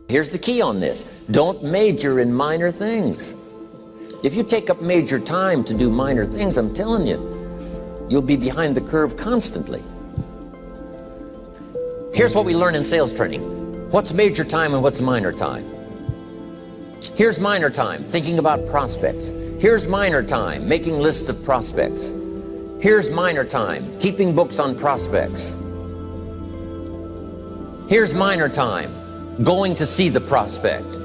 Here's the key on this. Don't major in minor things. If you take up major time to do minor things, I'm telling you, you'll be behind the curve constantly. Here's what we learn in sales training. What's major time and what's minor time? Here's minor time, thinking about prospects. Here's minor time, making lists of prospects. Here's minor time, keeping books on prospects. Here's minor time, going to see the prospect.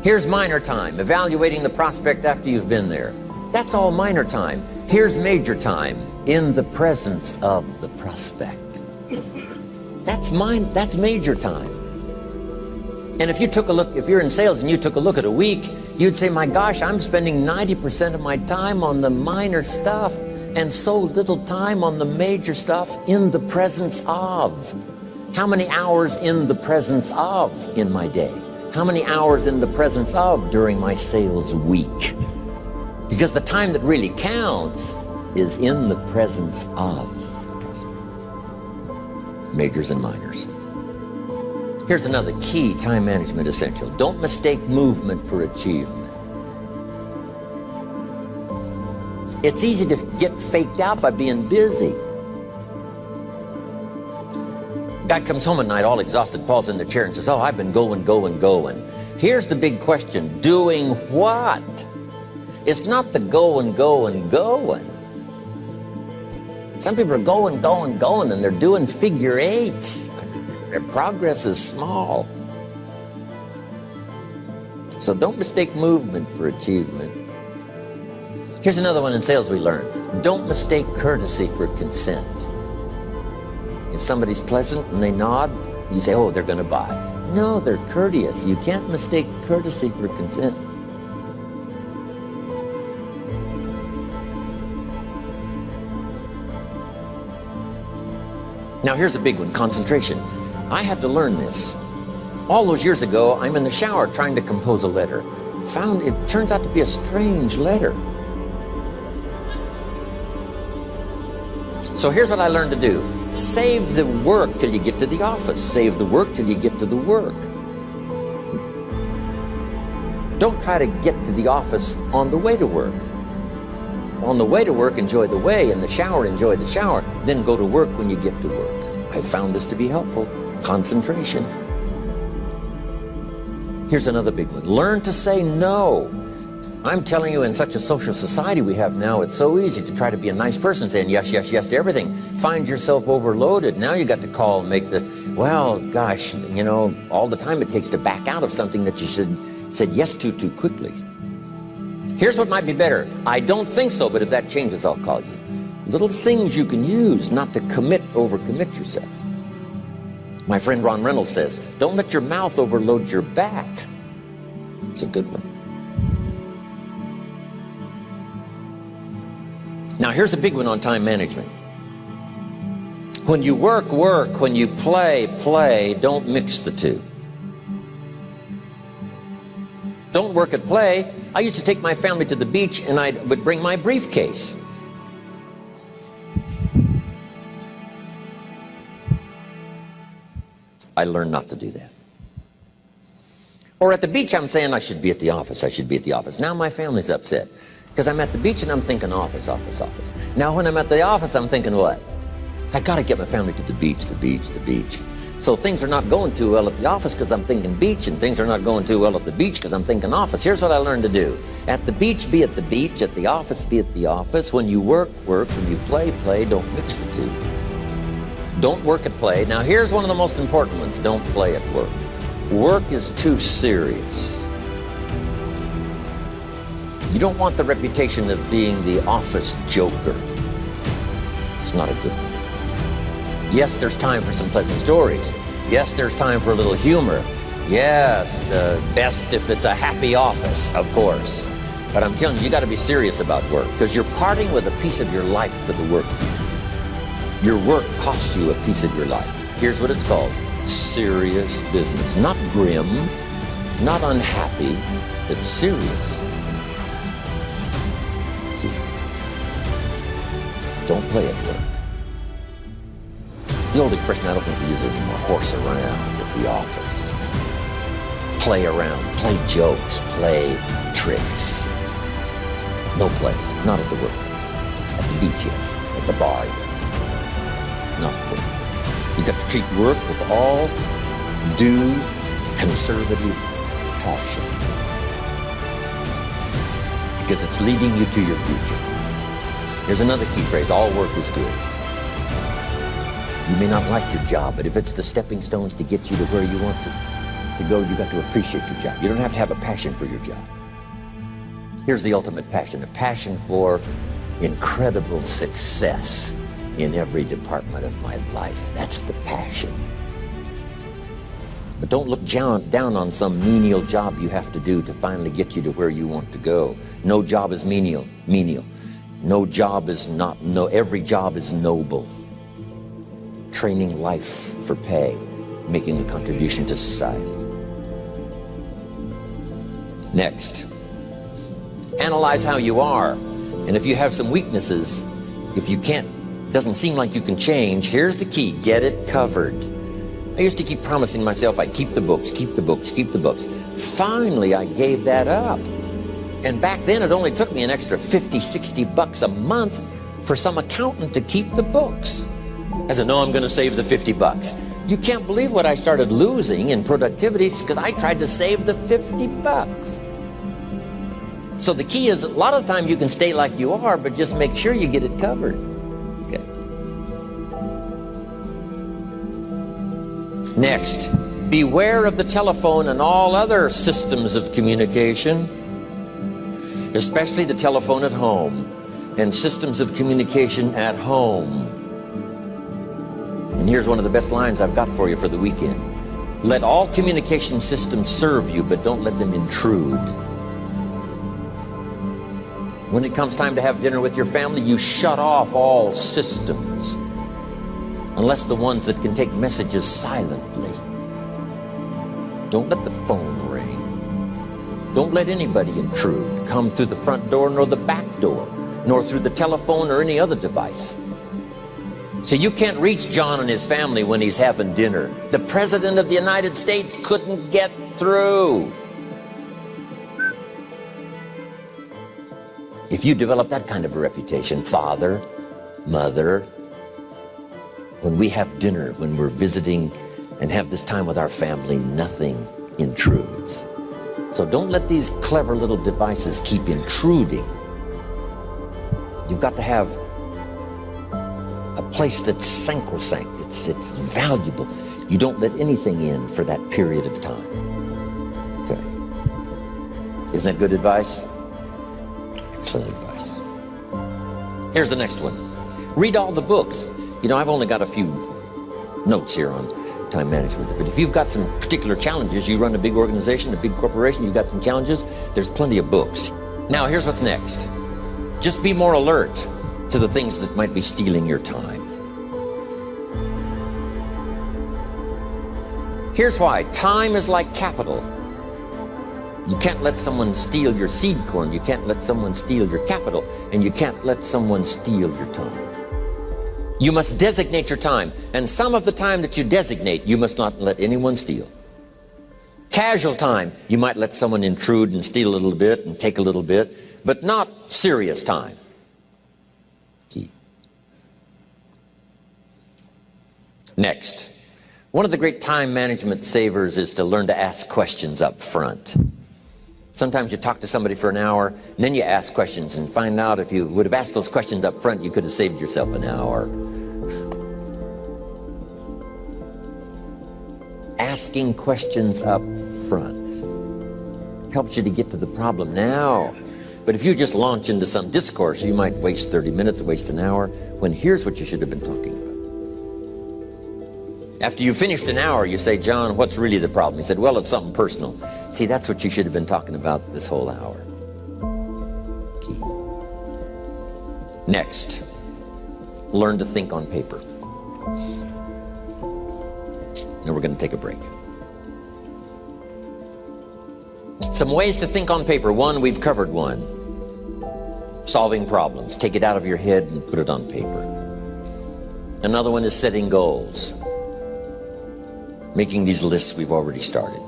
Here's minor time, evaluating the prospect after you've been there. That's all minor time. Here's major time, in the presence of the prospect. That's major time. And if you took a look, if you're in sales and you took a look at a week, you'd say, my gosh, I'm spending 90% of my time on the minor stuff and so little time on the major stuff in the presence of. How many hours in the presence of in my day? How many hours in the presence of during my sales week? Because the time that really counts is in the presence of. Majors and minors. Here's another key time management essential. Don't mistake movement for achievement. It's easy to get faked out by being busy. Guy comes home at night all exhausted, falls in the chair and says, oh, I've been going. Here's the big question. Doing what? It's not the going. Some people are going, and they're doing figure eights. Their progress is small. So don't mistake movement for achievement. Here's another one in sales we learned. Don't mistake courtesy for consent. If somebody's pleasant and they nod, you say, oh, they're going to buy. No, they're courteous. You can't mistake courtesy for consent. Now here's a big one, concentration. I had to learn this. All those years ago, I'm in the shower trying to compose a letter. Found it turns out to be a strange letter. So here's what I learned to do. Save the work till you get to the office. Save the work till you get to the work. Don't try to get to the office on the way to work. On the way to work, enjoy the way. In the shower, enjoy the shower. Then go to work when you get to work. I found this to be helpful. Concentration. Here's another big one. Learn to say no. I'm telling you, in such a social society we have now, it's so easy to try to be a nice person, saying yes to everything. Find yourself overloaded. Now you got to call and make the, well, gosh, you know, all the time it takes to back out of something that you said yes to too quickly. Here's what might be better. I don't think so, but if that changes, I'll call you. Little things you can use not to overcommit yourself. My friend Ron Reynolds says, don't let your mouth overload your back. It's a good one. Now here's a big one on time management. When you work, when you play, don't mix the two. Don't work at play. I used to take my family to the beach and I would bring my briefcase. I learned not to do that. Or at the beach, I'm saying I should be at the office. Now my family's upset because I'm at the beach and I'm thinking office. Now when I'm at the office, I'm thinking what? I got to get my family to the beach. So things are not going too well at the office because I'm thinking beach, and things are not going too well at the beach because I'm thinking office. Here's what I learned to do. At the beach, be at the beach. At the office, be at the office. When you work. When you play. Don't mix the two. Don't work at play. Now here's one of the most important ones. Don't play at work. Work is too serious. You don't want the reputation of being the office joker. It's not a good one. Yes, there's time for some pleasant stories. Yes, there's time for a little humor. Yes, best if it's a happy office, of course. But I'm telling you, you got to be serious about work because you're parting with a piece of your life for the work. Your work costs you a piece of your life. Here's what it's called. Serious business. Not grim, not unhappy. It's serious. See? Don't play at work. The old expression, I don't think we use it anymore, horse around at the office. Play around, play jokes, play tricks. No place, not at the workplace. At the beach, yes. At the bar, yes. Not at work. You've got to treat work with all due conservative passion, because it's leading you to your future. Here's another key phrase: all work is good. You may not like your job, but if it's the stepping stones to get you to where you want to go, you've got to appreciate your job. You don't have to have a passion for your job. Here's the ultimate passion: a passion for incredible success in every department of my life. That's the passion. But don't look down on some menial job you have to do to finally get you to where you want to go. No job is menial. No job is not, every job is noble. Training life for pay, making a contribution to society. Next, analyze how you are. And if you have some weaknesses, if you doesn't seem like you can change, here's the key: get it covered. I used to keep promising myself I'd keep the books, keep the books, keep the books. Finally, I gave that up. And back then, it only took me an extra $50-60 a month for some accountant to keep the books. I said, no, I'm going to save the $50. You can't believe what I started losing in productivity because I tried to save the $50. So the key is, a lot of the time you can stay like you are, but just make sure you get it covered. Okay. Next, beware of the telephone and all other systems of communication, especially the telephone at home and systems of communication at home. And here's one of the best lines I've got for you for the weekend: let all communication systems serve you, but don't let them intrude. When it comes time to have dinner with your family, you shut off all systems, unless the ones that can take messages silently. Don't let the phone ring. Don't let anybody intrude, come through the front door nor the back door, nor through the telephone or any other device. So you can't reach John and his family when he's having dinner. The President of the United States couldn't get through. If you develop that kind of a reputation, father, mother, when we have dinner, when we're visiting and have this time with our family, nothing intrudes. So don't let these clever little devices keep intruding. You've got to have a place that's sacrosanct, it's valuable. You don't let anything in for that period of time. Okay. Isn't that good advice? Excellent advice. Here's the next one. Read all the books. You know, I've only got a few notes here on time management, but if you've got some particular challenges, you run a big organization, a big corporation, you've got some challenges, there's plenty of books. Now, here's what's next. Just be more alert to the things that might be stealing your time. Here's why. Time is like capital. You can't let someone steal your seed corn. You can't let someone steal your capital. And you can't let someone steal your time. You must designate your time. And some of the time that you designate, you must not let anyone steal. Casual time, you might let someone intrude and steal a little bit and take a little bit, but not serious time. Key. Next, one of the great time management savers is to learn to ask questions up front. Sometimes you talk to somebody for an hour, and then you ask questions and find out if you would have asked those questions up front, you could have saved yourself an hour. Asking questions up front helps you to get to the problem now. But if you just launch into some discourse, you might waste 30 minutes, waste an hour, when here's what you should have been talking about. After you finished an hour, you say, John, what's really the problem? He said, well, it's something personal. See, that's what you should have been talking about this whole hour. Key. Next, learn to think on paper. Now we're going to take a break. Some ways to think on paper. One, we've covered one. Solving problems. Take it out of your head and put it on paper. Another one is setting goals. Making these lists we've already started.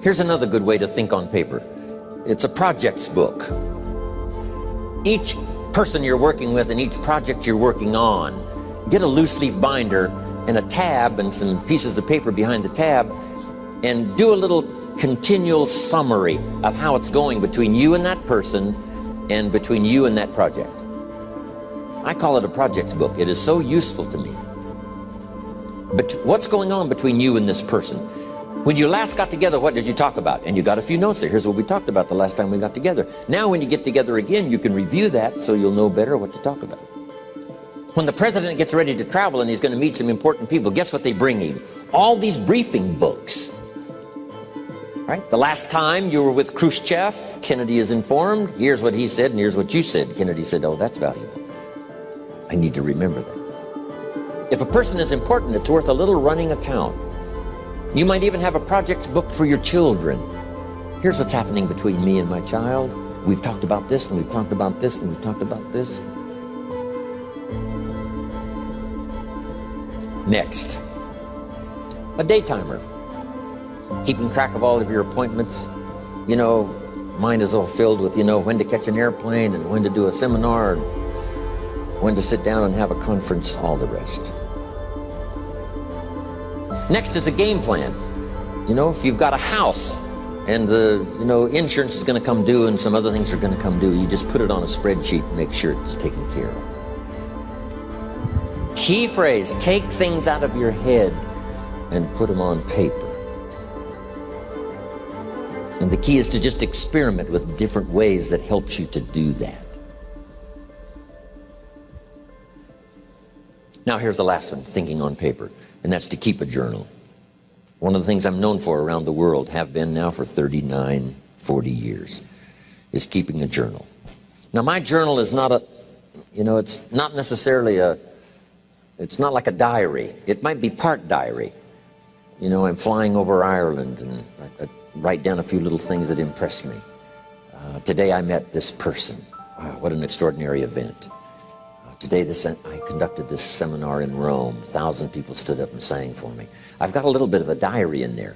Here's another good way to think on paper. It's a projects book. Each person you're working with and each project you're working on, get a loose leaf binder and a tab and some pieces of paper behind the tab, and do a little continual summary of how it's going between you and that person and between you and that project. I call it a projects book. It is so useful to me. But what's going on between you and this person? When you last got together, what did you talk about? And you got a few notes there. Here's what we talked about the last time we got together. Now when you get together again, you can review that so you'll know better what to talk about. When the president gets ready to travel and he's going to meet some important people, guess what they bring him? All these briefing books. Right? The last time you were with Khrushchev, Kennedy is informed. Here's what he said and here's what you said. Kennedy said, oh, that's valuable. I need to remember that. If a person is important, it's worth a little running account. You might even have a projects book for your children. Here's what's happening between me and my child. We've talked about this, and we've talked about this, and we've talked about this. Next, a day timer. Keeping track of all of your appointments. You know, mine is all filled with, you know, when to catch an airplane and when to do a seminar, and when to sit down and have a conference, all the rest. Next is a game plan. You know, if you've got a house and the, insurance is going to come due and some other things are going to come due, you just put it on a spreadsheet and make sure it's taken care of. Key phrase, take things out of your head and put them on paper. And the key is to just experiment with different ways that helps you to do that. Now here's the last one, thinking on paper. And that's to keep a journal. One of the things I'm known for around the world, have been now for 39, 40 years, is keeping a journal. Now my journal is not it's not necessarily it's not like a diary. It might be part diary. You know, I'm flying over Ireland and I write down a few little things that impress me. Today I met this person. Wow, what an extraordinary event. Today I conducted this seminar in Rome. 1,000 people stood up and sang for me. I've got a little bit of a diary in there.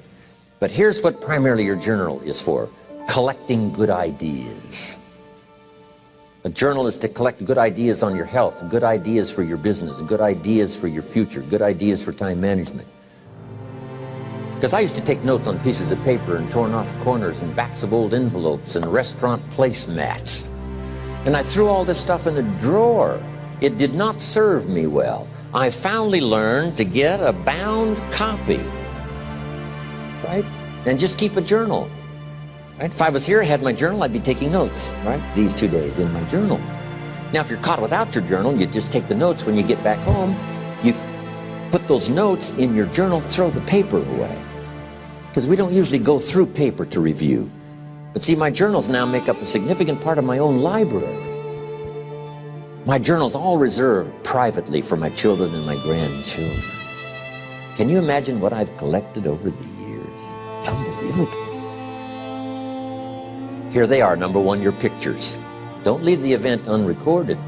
But here's what primarily your journal is for. Collecting good ideas. A journal is to collect good ideas on your health, good ideas for your business, good ideas for your future, good ideas for time management. Because I used to take notes on pieces of paper and torn off corners and backs of old envelopes and restaurant placemats. And I threw all this stuff in a drawer. It did not serve me well. I finally learned to get a bound copy, right? And just keep a journal, right? If I was here, I had my journal, I'd be taking notes, right? These 2 days in my journal. Now, if you're caught without your journal, you just take the notes when you get back home. You put those notes in your journal, throw the paper away. Because we don't usually go through paper to review. But see, my journals now make up a significant part of my own library. My journal's all reserved privately for my children and my grandchildren. Can you imagine what I've collected over the years? It's unbelievable. Here they are. Number one, your pictures. Don't leave the event unrecorded.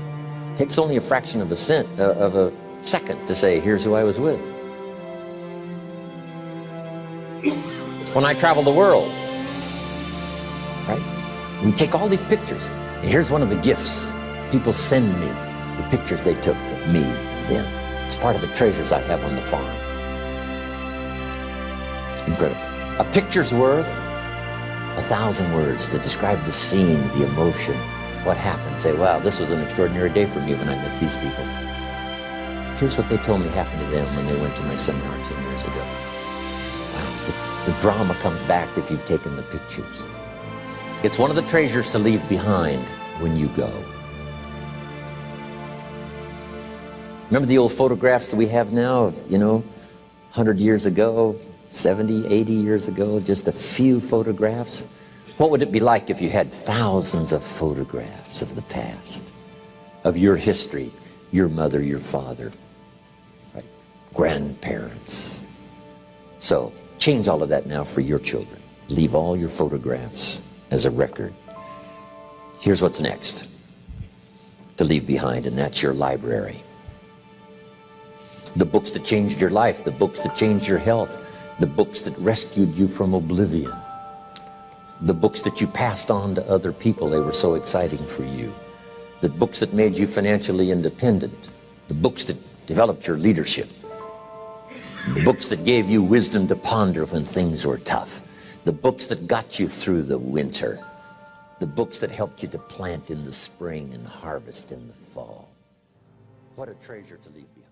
It takes only a fraction of a second to say, here's who I was with. When I travel the world, right? We take all these pictures, and here's one of the gifts. People send me the pictures they took of me and them. It's part of the treasures I have on the farm. Incredible. A picture's worth 1,000 words to describe the scene, the emotion, what happened. Say, wow, this was an extraordinary day for me when I met these people. Here's what they told me happened to them when they went to my seminar 10 years ago. Wow, the drama comes back if you've taken the pictures. It's one of the treasures to leave behind when you go. Remember the old photographs that we have now of, 100 years ago, 70, 80 years ago, just a few photographs? What would it be like if you had thousands of photographs of the past, of your history, your mother, your father, right? Grandparents? So change all of that now for your children. Leave all your photographs as a record. Here's what's next. to leave behind, and that's your library. The books that changed your life, the books that changed your health, the books that rescued you from oblivion, the books that you passed on to other people, they were so exciting for you, the books that made you financially independent, the books that developed your leadership, the books that gave you wisdom to ponder when things were tough, the books that got you through the winter, the books that helped you to plant in the spring and harvest in the fall. What a treasure to leave behind.